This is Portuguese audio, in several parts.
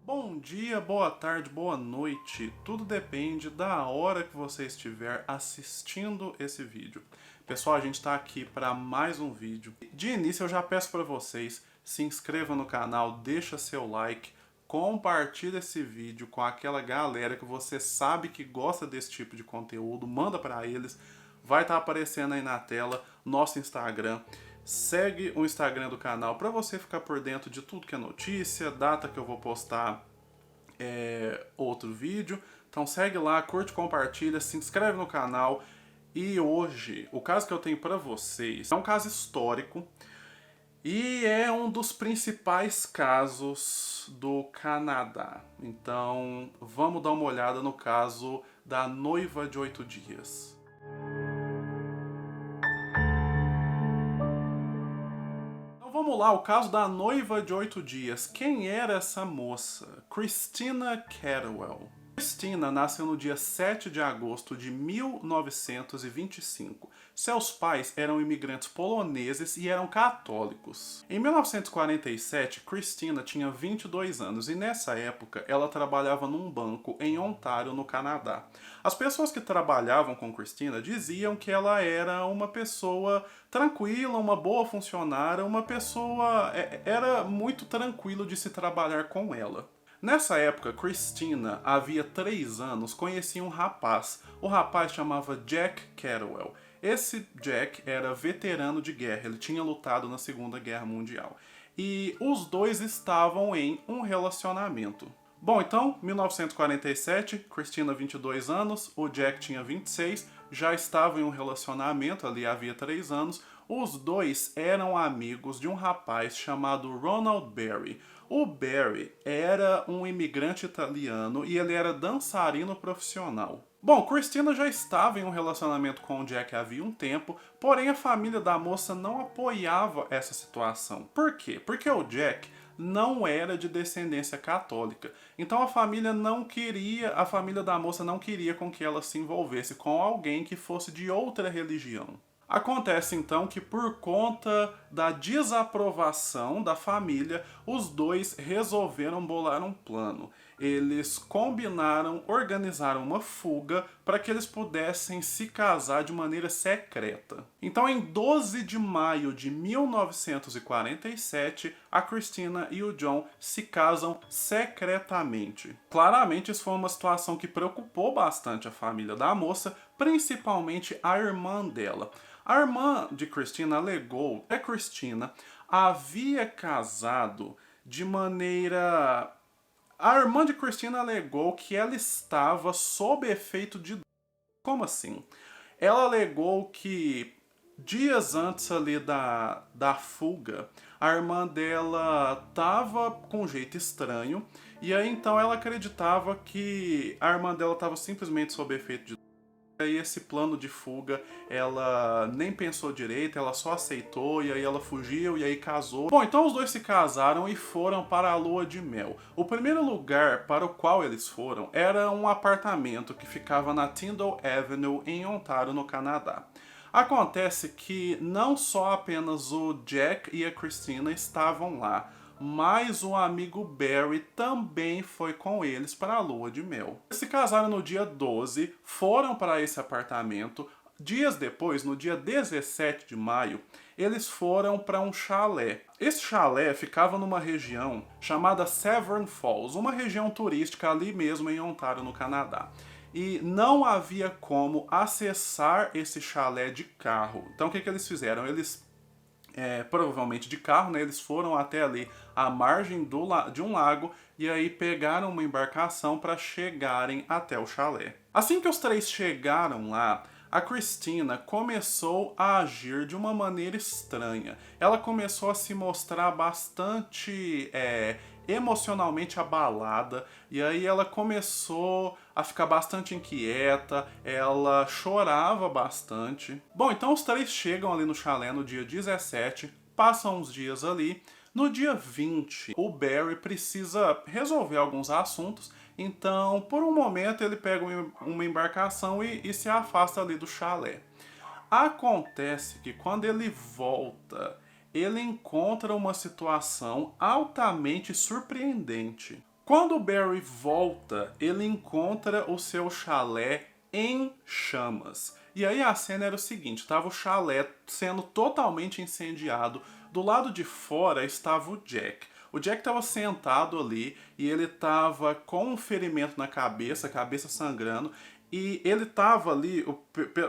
Bom dia, boa tarde, boa noite. Tudo depende da hora que você estiver assistindo esse vídeo. Pessoal, a gente está aqui para mais um vídeo. De início eu já peço para vocês, se inscrevam no canal, deixa seu like, compartilha esse vídeo com aquela galera que você sabe que gosta desse tipo de conteúdo, manda para eles. Vai estar aparecendo aí na tela nosso Instagram. Segue o Instagram do canal para você ficar por dentro de tudo que é notícia, data que eu vou postar outro vídeo. Então segue lá, curte, compartilha, se inscreve no canal. E hoje, o caso que eu tenho para vocês é um caso histórico e é um dos principais casos do Canadá. Então vamos dar uma olhada no caso da noiva de 8 dias. Vamos lá, o caso da noiva de 8 dias. Quem era essa moça? Christina Cadwell. Christina nasceu no dia 7 de agosto de 1925. Seus pais eram imigrantes poloneses e eram católicos. Em 1947, Christina tinha 22 anos e nessa época ela trabalhava num banco em Ontário, no Canadá. As pessoas que trabalhavam com Christina diziam que ela era uma pessoa tranquila, uma boa funcionária, uma pessoa... era muito tranquilo de se trabalhar com ela. Nessa época, Christina, havia 3 anos, conhecia um rapaz. O rapaz chamava Jack Cadwell. Esse Jack era veterano de guerra, ele tinha lutado na Segunda Guerra Mundial. E os dois estavam em um relacionamento. Bom, então, 1947, Christina 22 anos, o Jack tinha 26, já estavam em um relacionamento, ali havia 3 anos. Os dois eram amigos de um rapaz chamado Ronald Berry. O Barry era um imigrante italiano e ele era dançarino profissional. Bom, Christina já estava em um relacionamento com o Jack havia um tempo, porém a família da moça não apoiava essa situação. Por quê? Porque o Jack não era de descendência católica. Então a família da moça não queria com que ela se envolvesse com alguém que fosse de outra religião. Acontece então que por conta da desaprovação da família, os dois resolveram bolar um plano. Eles combinaram, organizaram uma fuga para que eles pudessem se casar de maneira secreta. Então, em 12 de maio de 1947, a Christina e o John se casam secretamente. Claramente, isso foi uma situação que preocupou bastante a família da moça, principalmente a irmã dela. A irmã de Christina alegou que a Christina havia casado de maneira... A irmã de Christina alegou que ela estava sob efeito de... Como assim? Ela alegou que dias antes ali da fuga, a irmã dela estava com um jeito estranho, e aí então ela acreditava que a irmã dela estava simplesmente sob efeito de... E esse plano de fuga, ela nem pensou direito, ela só aceitou, e aí ela fugiu, e aí casou. Bom, então os dois se casaram e foram para a lua de mel. O primeiro lugar para o qual eles foram era um apartamento que ficava na Tyndall Avenue, em Ontário, no Canadá. Acontece que não só apenas o Jack e a Christina estavam lá, mas o amigo Barry também foi com eles para a lua de mel. Eles se casaram no dia 12, foram para esse apartamento. Dias depois, no dia 17 de maio, eles foram para um chalé. Esse chalé ficava numa região chamada Severn Falls, uma região turística ali mesmo em Ontário, no Canadá. E não havia como acessar esse chalé de carro. Então o que eles fizeram? Eles provavelmente de carro, né? Eles foram até ali à margem de um lago e aí pegaram uma embarcação para chegarem até o chalé. Assim que os três chegaram lá, a Christina começou a agir de uma maneira estranha. Ela começou a se mostrar bastante emocionalmente abalada, e aí ela começou a ficar bastante inquieta, ela chorava bastante. Bom, então os três chegam ali no chalé no dia 17, passam uns dias ali. No dia 20, o Barry precisa resolver alguns assuntos, então por um momento ele pega uma embarcação e se afasta ali do chalé. Acontece que quando ele volta, ele encontra uma situação altamente surpreendente. Quando o Barry volta, ele encontra o seu chalé em chamas. E aí a cena era o seguinte, tava o chalé sendo totalmente incendiado. Do lado de fora estava o Jack. O Jack estava sentado ali e ele estava com um ferimento na cabeça, a cabeça sangrando. E ele tava ali,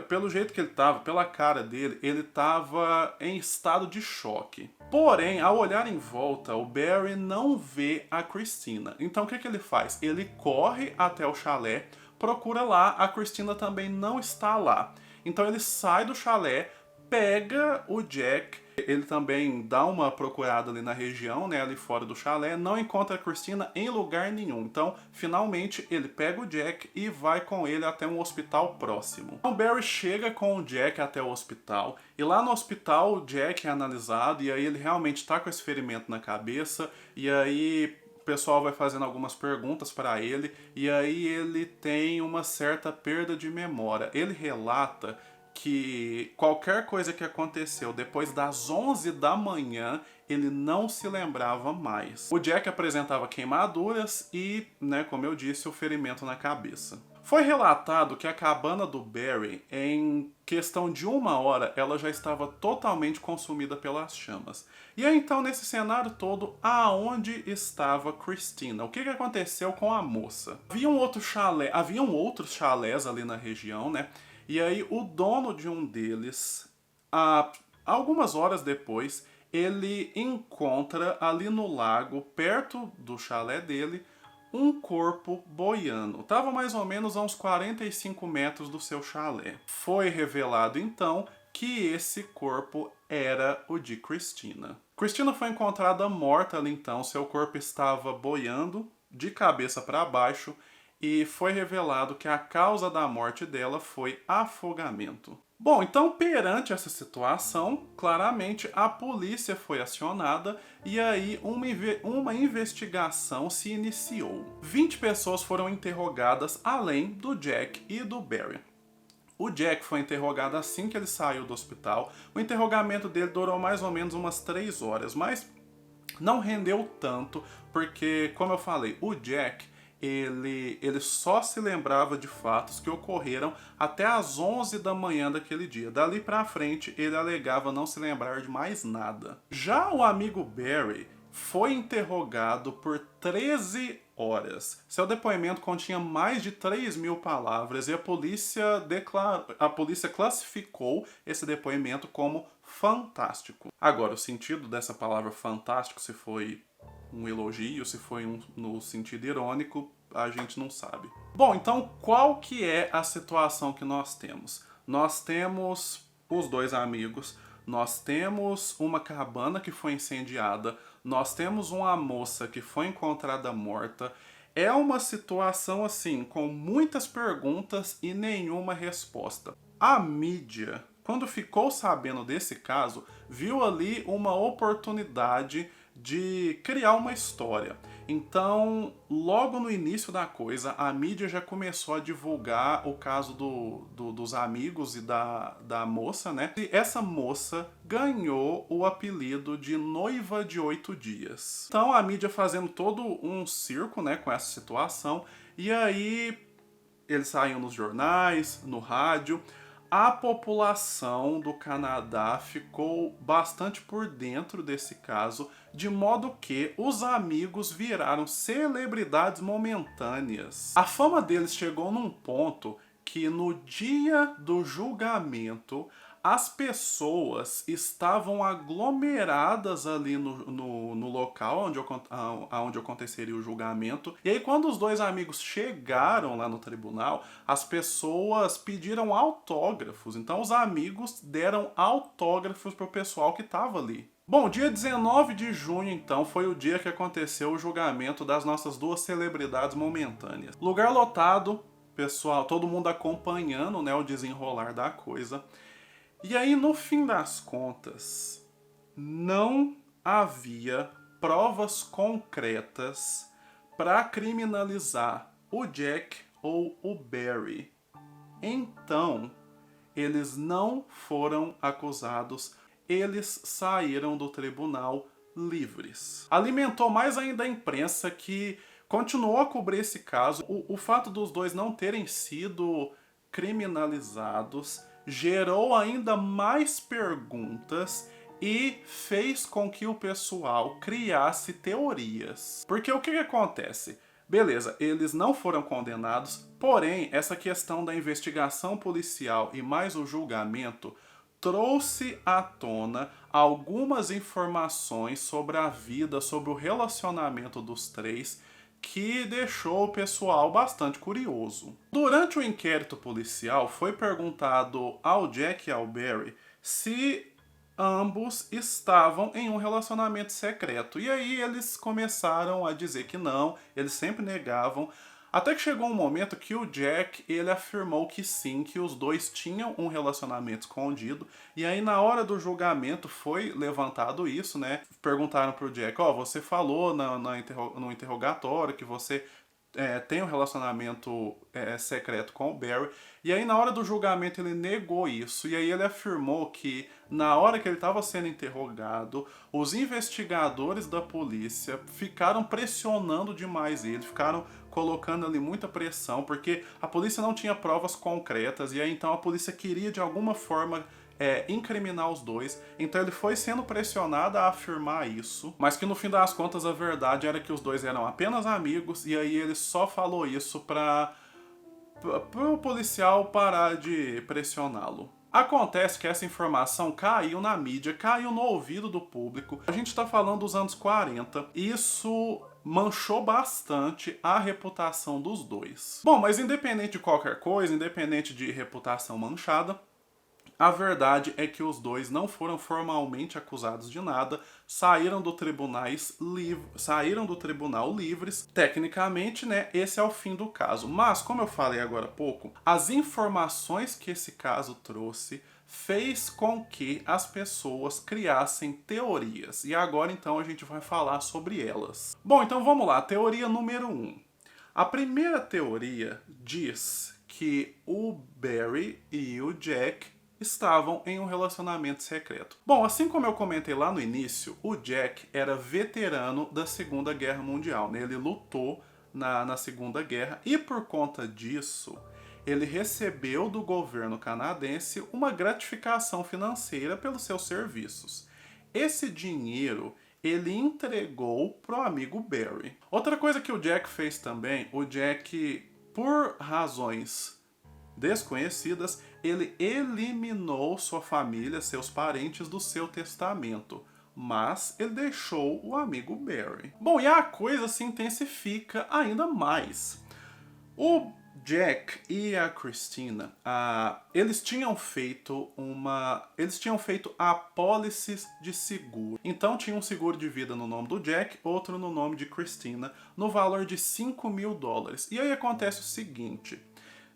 pelo jeito que ele tava, pela cara dele, ele tava em estado de choque. Porém, ao olhar em volta, o Barry não vê a Christina. Então o que que ele faz? Ele corre até o chalé, procura lá, a Christina também não está lá. Então ele sai do chalé, pega o Jack, ele também dá uma procurada ali na região, né, ali fora do chalé, não encontra a Christina em lugar nenhum. Então, finalmente, ele pega o Jack e vai com ele até um hospital próximo. Então, Barry chega com o Jack até o hospital, e lá no hospital o Jack é analisado, e aí ele realmente está com esse ferimento na cabeça, e aí o pessoal vai fazendo algumas perguntas para ele, e aí ele tem uma certa perda de memória. Ele relata que qualquer coisa que aconteceu depois das 11 da manhã, ele não se lembrava mais. O Jack apresentava queimaduras e, né, como eu disse, o ferimento na cabeça. Foi relatado que a cabana do Barry, em questão de 1 hora, ela já estava totalmente consumida pelas chamas. E aí, então, nesse cenário todo, aonde estava Christina? O que aconteceu com a moça? Haviam outros chalés ali na região, né? E aí o dono de um deles, algumas horas depois, ele encontra ali no lago, perto do chalé dele, um corpo boiando. Estava mais ou menos a uns 45 metros do seu chalé. Foi revelado então que esse corpo era o de Christina. Christina foi encontrada morta ali então, seu corpo estava boiando de cabeça para baixo, e foi revelado que a causa da morte dela foi afogamento. Bom, então perante essa situação, claramente a polícia foi acionada e aí uma investigação se iniciou. 20 pessoas foram interrogadas além do Jack e do Barry. O Jack foi interrogado assim que ele saiu do hospital. O interrogamento dele durou mais ou menos umas 3 horas, mas não rendeu tanto, porque, como eu falei, o Jack ele só se lembrava de fatos que ocorreram até às 11 da manhã daquele dia. Dali pra frente, ele alegava não se lembrar de mais nada. Já o amigo Barry foi interrogado por 13 horas. Seu depoimento continha mais de 3.000 palavras e a polícia classificou esse depoimento como fantástico. Agora, o sentido dessa palavra fantástico, se foi um elogio, se foi no sentido irônico, a gente não sabe. Bom, então qual que é a situação que nós temos? Nós temos os dois amigos, nós temos uma cabana que foi incendiada, nós temos uma moça que foi encontrada morta. É uma situação assim, com muitas perguntas e nenhuma resposta. A mídia, quando ficou sabendo desse caso, viu ali uma oportunidade de criar uma história. Então, logo no início da coisa, a mídia já começou a divulgar o caso dos amigos e da moça, né? E essa moça ganhou o apelido de Noiva de 8 Dias. Então, a mídia fazendo todo um circo, né, com essa situação, e aí eles saíam nos jornais, no rádio. A população do Canadá ficou bastante por dentro desse caso, de modo que os amigos viraram celebridades momentâneas. A fama deles chegou num ponto que no dia do julgamento as pessoas estavam aglomeradas ali no local onde aconteceria o julgamento. E aí, quando os dois amigos chegaram lá no tribunal, as pessoas pediram autógrafos. Então, os amigos deram autógrafos para o pessoal que estava ali. Bom, dia 19 de junho, então, foi o dia que aconteceu o julgamento das nossas duas celebridades momentâneas. Lugar lotado, pessoal, todo mundo acompanhando, né, o desenrolar da coisa. E aí, no fim das contas, não havia provas concretas para criminalizar o Jack ou o Barry. Então, eles não foram acusados, eles saíram do tribunal livres. Alimentou mais ainda a imprensa que continuou a cobrir esse caso. O fato dos dois não terem sido criminalizados gerou ainda mais perguntas e fez com que o pessoal criasse teorias. Porque o que acontece? Beleza, eles não foram condenados, porém, essa questão da investigação policial e mais o julgamento trouxe à tona algumas informações sobre a vida, sobre o relacionamento dos três, que deixou o pessoal bastante curioso. Durante o inquérito policial, foi perguntado ao Jack e ao Barry se ambos estavam em um relacionamento secreto. E aí eles começaram a dizer que não, eles sempre negavam. Até que chegou um momento que o Jack, ele afirmou que sim, que os dois tinham um relacionamento escondido. E aí na hora do julgamento foi levantado isso, né? Perguntaram pro Jack, você falou no interrogatório que você tem um relacionamento secreto com o Barry. E aí na hora do julgamento ele negou isso. E aí ele afirmou que na hora que ele estava sendo interrogado, os investigadores da polícia ficaram pressionando demais ele, ficaram colocando ali muita pressão, porque a polícia não tinha provas concretas, e aí então a polícia queria de alguma forma incriminar os dois. Então ele foi sendo pressionado a afirmar isso, mas que no fim das contas a verdade era que os dois eram apenas amigos, e aí ele só falou isso para o policial parar de pressioná-lo. Acontece que essa informação caiu na mídia, caiu no ouvido do público. A gente está falando dos anos 40. Isso manchou bastante a reputação dos dois. Bom, mas independente de qualquer coisa, independente de reputação manchada, a verdade é que os dois não foram formalmente acusados de nada, saíram do tribunal livres. Tecnicamente, né, esse é o fim do caso. Mas, como eu falei agora há pouco, as informações que esse caso trouxe fez com que as pessoas criassem teorias. E agora, então, a gente vai falar sobre elas. Bom, então vamos lá. Teoria número 1. A primeira teoria diz que o Barry e o Jack estavam em um relacionamento secreto. Bom, assim como eu comentei lá no início, o Jack era veterano da Segunda Guerra Mundial, né? Ele lutou na Segunda Guerra e por conta disso, ele recebeu do governo canadense uma gratificação financeira pelos seus serviços. Esse dinheiro ele entregou pro amigo Barry. Outra coisa que o Jack fez também, o Jack, por razões desconhecidas, ele eliminou sua família, seus parentes do seu testamento, mas ele deixou o amigo Barry. Bom, e a coisa se intensifica ainda mais. O Jack e a Christina, eles tinham feito apólices de seguro. Então tinha um seguro de vida no nome do Jack, outro no nome de Christina, no valor de $5.000. E aí acontece o seguinte: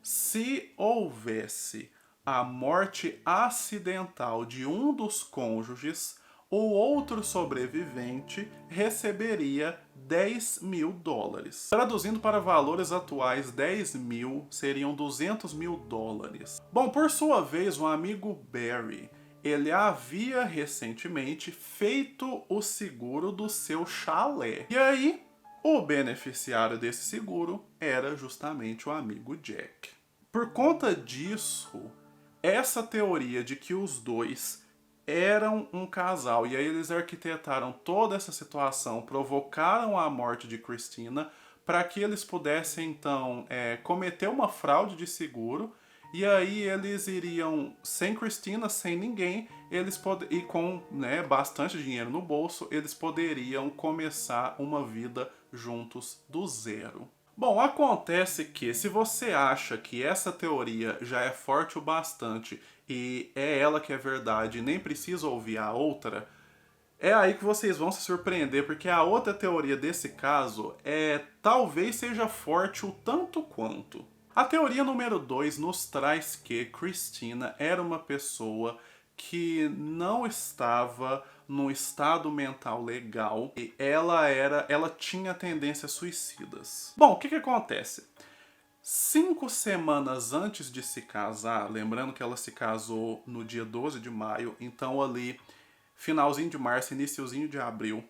se houvesse a morte acidental de um dos cônjuges, o outro sobrevivente receberia $10.000. Traduzindo para valores atuais, 10 mil seriam $200.000. Bom, por sua vez, o amigo Barry, ele havia recentemente feito o seguro do seu chalé. E aí, o beneficiário desse seguro era justamente o amigo Jack. Por conta disso, essa teoria de que os dois eram um casal e aí eles arquitetaram toda essa situação, provocaram a morte de Christina para que eles pudessem então cometer uma fraude de seguro. E aí eles iriam, sem Christina, sem ninguém, e com bastante dinheiro no bolso, eles poderiam começar uma vida juntos do zero. Bom, acontece que se você acha que essa teoria já é forte o bastante e é ela que é verdade e nem precisa ouvir a outra, é aí que vocês vão se surpreender, porque a outra teoria desse caso talvez seja forte o tanto quanto. A teoria número 2 nos traz que Christina era uma pessoa que não estava num estado mental legal e ela tinha tendências suicidas. Bom, o que acontece? 5 semanas antes de se casar, lembrando que ela se casou no dia 12 de maio, então ali finalzinho de março, iniciozinho de abril,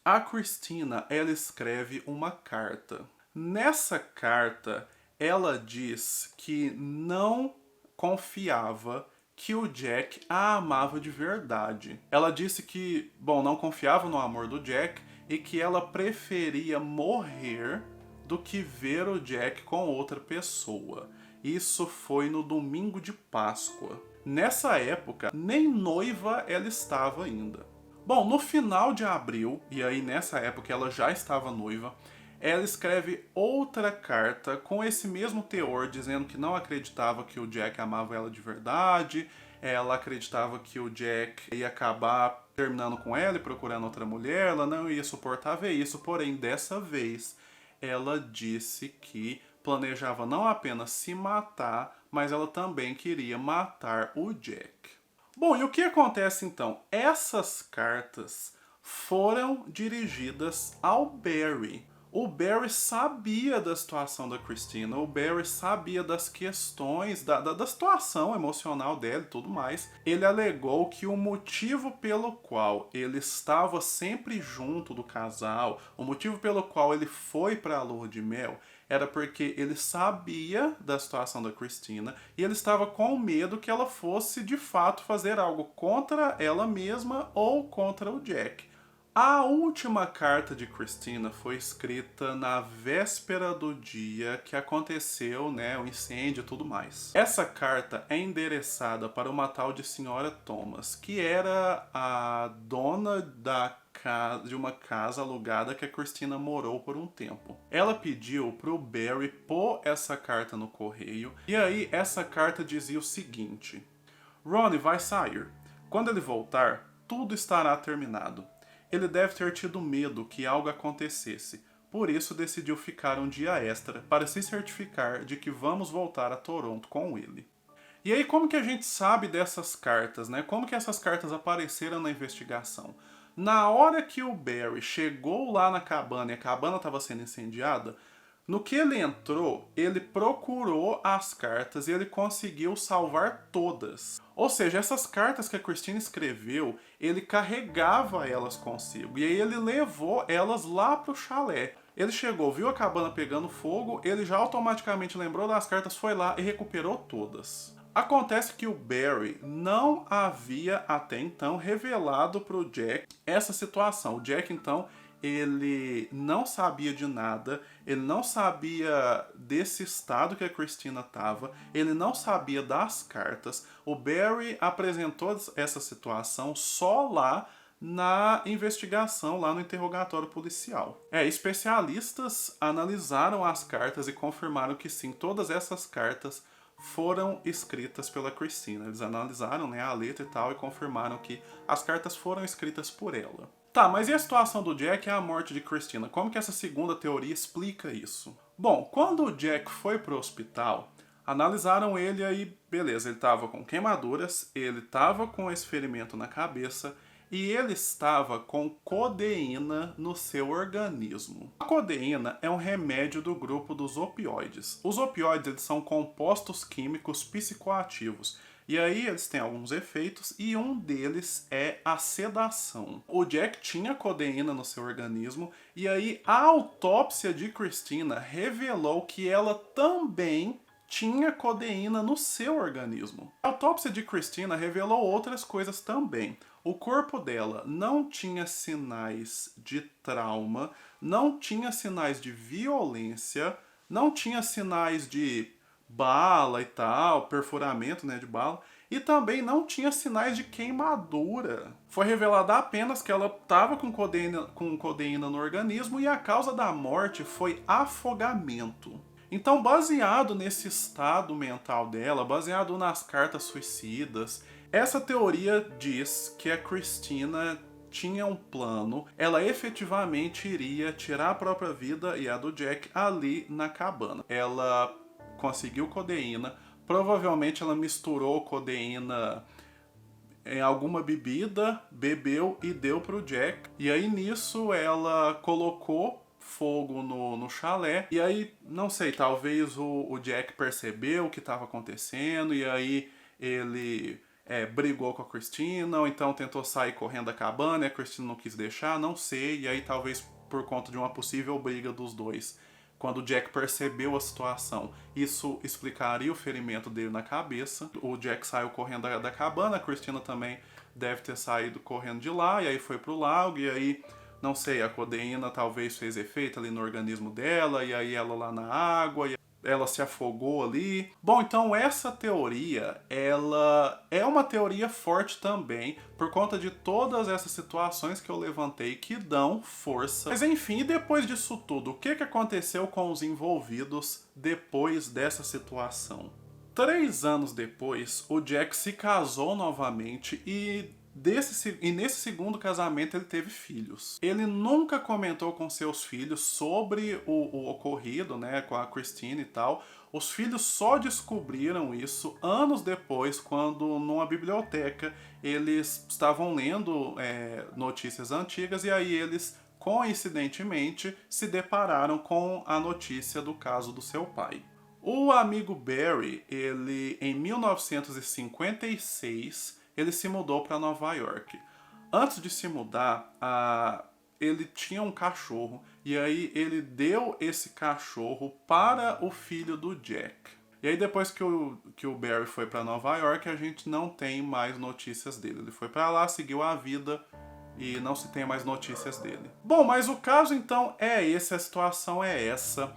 A Christina, ela escreve uma carta. Nessa carta, ela diz que não confiava que o Jack a amava de verdade. Ela disse que, bom, não confiava no amor do Jack e que ela preferia morrer do que ver o Jack com outra pessoa. Isso foi no domingo de Páscoa. Nessa época, nem noiva ela estava ainda. Bom, no final de abril, e aí nessa época ela já estava noiva, ela escreve outra carta com esse mesmo teor, dizendo que não acreditava que o Jack amava ela de verdade, ela acreditava que o Jack ia acabar terminando com ela e procurando outra mulher, ela não ia suportar ver isso, porém dessa vez ela disse que planejava não apenas se matar, mas ela também queria matar o Jack. Bom, e o que acontece então? Essas cartas foram dirigidas ao Barry. O Barry sabia da situação da Christina, o Barry sabia das questões, da situação emocional dela e tudo mais. Ele alegou que o motivo pelo qual ele estava sempre junto do casal, o motivo pelo qual ele foi para a lua de mel, era porque ele sabia da situação da Christina e ele estava com medo que ela fosse de fato fazer algo contra ela mesma ou contra o Jack. A última carta de Christina foi escrita na véspera do dia que aconteceu, né, o incêndio e tudo mais. Essa carta é endereçada para uma tal de Senhora Thomas, que era a dona de uma casa alugada que a Christina morou por um tempo. Ela pediu pro Barry pôr essa carta no correio, e aí essa carta dizia o seguinte: Ronnie vai sair. Quando ele voltar, tudo estará terminado. Ele deve ter tido medo que algo acontecesse, por isso decidiu ficar um dia extra para se certificar de que vamos voltar a Toronto com ele. E aí, como que a gente sabe dessas cartas, né? Como que essas cartas apareceram na investigação? Na hora que o Barry chegou lá na cabana e a cabana estava sendo incendiada, no que ele entrou, ele procurou as cartas e ele conseguiu salvar todas. Ou seja, essas cartas que a Christina escreveu, ele carregava elas consigo. E aí ele levou elas lá pro chalé. Ele chegou, viu a cabana pegando fogo, ele já automaticamente lembrou das cartas, foi lá e recuperou todas. Acontece que o Barry não havia até então revelado para o Jack essa situação. O Jack, então, ele não sabia de nada, ele não sabia desse estado que a Christina estava, ele não sabia das cartas. O Barry apresentou essa situação só lá na investigação, lá no interrogatório policial. Especialistas analisaram as cartas e confirmaram que sim, todas essas cartas foram escritas pela Christina. Eles analisaram, né, a letra e tal e confirmaram que as cartas foram escritas por ela. Tá, mas e a situação do Jack e a morte de Christina? Como que essa segunda teoria explica isso? Bom, quando o Jack foi pro hospital, analisaram ele aí, beleza, ele estava com queimaduras, ele estava com esse ferimento na cabeça e ele estava com codeína no seu organismo. A codeína é um remédio do grupo dos opioides. Os opioides eles são compostos químicos psicoativos. E aí eles têm alguns efeitos e um deles é a sedação. O Jack tinha codeína no seu organismo e aí a autópsia de Christina revelou que ela também tinha codeína no seu organismo. A autópsia de Christina revelou outras coisas também. O corpo dela não tinha sinais de trauma, não tinha sinais de violência, não tinha sinais de bala e tal, perfuramento, né, de bala, e também não tinha sinais de queimadura. Foi revelado apenas que ela estava com codeína no organismo e a causa da morte foi afogamento. Então, baseado nesse estado mental dela, baseado nas cartas suicidas, essa teoria diz que a Christina tinha um plano, ela efetivamente iria tirar a própria vida e a do Jack ali na cabana. Ela conseguiu codeína, provavelmente ela misturou codeína em alguma bebida, bebeu e deu pro Jack. E aí nisso ela colocou fogo no chalé. E aí, não sei, talvez o Jack percebeu o que estava acontecendo e aí ele brigou com a Christina, ou então tentou sair correndo da cabana e a Christina não quis deixar, não sei, e aí talvez por conta de uma possível briga dos dois. Quando o Jack percebeu a situação, isso explicaria o ferimento dele na cabeça. O Jack saiu correndo da cabana, a Christina também deve ter saído correndo de lá, e aí foi pro lago, e aí, não sei, a codeína talvez fez efeito ali no organismo dela, e aí ela lá na água, e ela se afogou ali. Bom, então essa teoria, ela é uma teoria forte também, por conta de todas essas situações que eu levantei que dão força. Mas enfim, depois disso tudo, o que aconteceu com os envolvidos depois dessa situação? 3 anos depois, o Jack se casou novamente e nesse segundo casamento ele teve filhos. Ele nunca comentou com seus filhos sobre o ocorrido, né, com a Christine e tal. Os filhos só descobriram isso anos depois, quando numa biblioteca eles estavam lendo notícias antigas e aí eles, coincidentemente, se depararam com a notícia do caso do seu pai. O amigo Barry, ele em 1956, ele se mudou para Nova York. Antes de se mudar, ele tinha um cachorro e aí ele deu esse cachorro para o filho do Jack. E aí depois que o Barry foi para Nova York, a gente não tem mais notícias dele. Ele foi para lá, seguiu a vida e não se tem mais notícias dele. Bom, mas o caso então é esse, a situação é essa.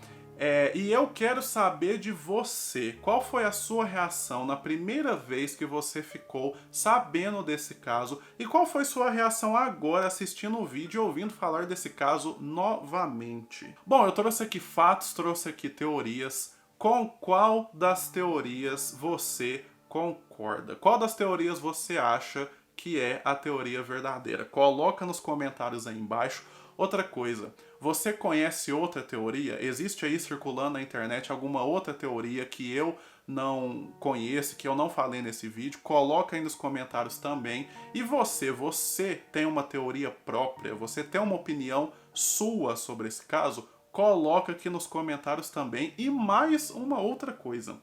E eu quero saber de você, qual foi a sua reação na primeira vez que você ficou sabendo desse caso e qual foi sua reação agora assistindo o vídeo e ouvindo falar desse caso novamente. Bom, eu trouxe aqui fatos, trouxe aqui teorias. Com qual das teorias você concorda? Qual das teorias você acha que é a teoria verdadeira? Coloca nos comentários aí embaixo. Outra coisa, você conhece outra teoria? Existe aí circulando na internet alguma outra teoria que eu não conheço, que eu não falei nesse vídeo? Coloca aí nos comentários também. E você tem uma teoria própria? Você tem uma opinião sua sobre esse caso? Coloca aqui nos comentários também. E mais uma outra coisa.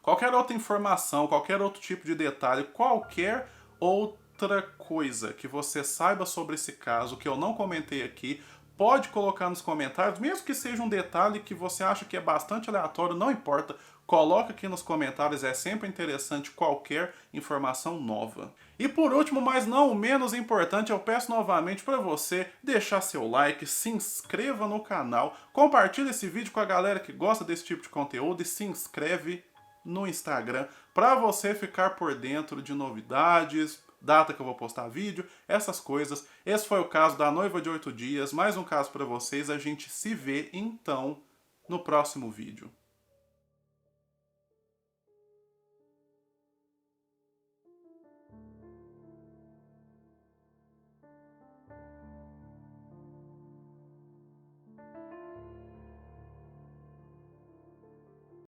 Qualquer outra informação, qualquer outro tipo de detalhe, qualquer outra coisa que você saiba sobre esse caso que eu não comentei aqui, pode colocar nos comentários, mesmo que seja um detalhe que você acha que é bastante aleatório, não importa, coloca aqui nos comentários, é sempre interessante qualquer informação nova. E por último, mas não o menos importante, eu peço novamente para você deixar seu like, se inscreva no canal, compartilhe esse vídeo com a galera que gosta desse tipo de conteúdo e se inscreve no Instagram para você ficar por dentro de novidades, data que eu vou postar vídeo, essas coisas. Esse foi o caso da noiva de 8 dias, mais um caso para vocês. A gente se vê então no próximo vídeo.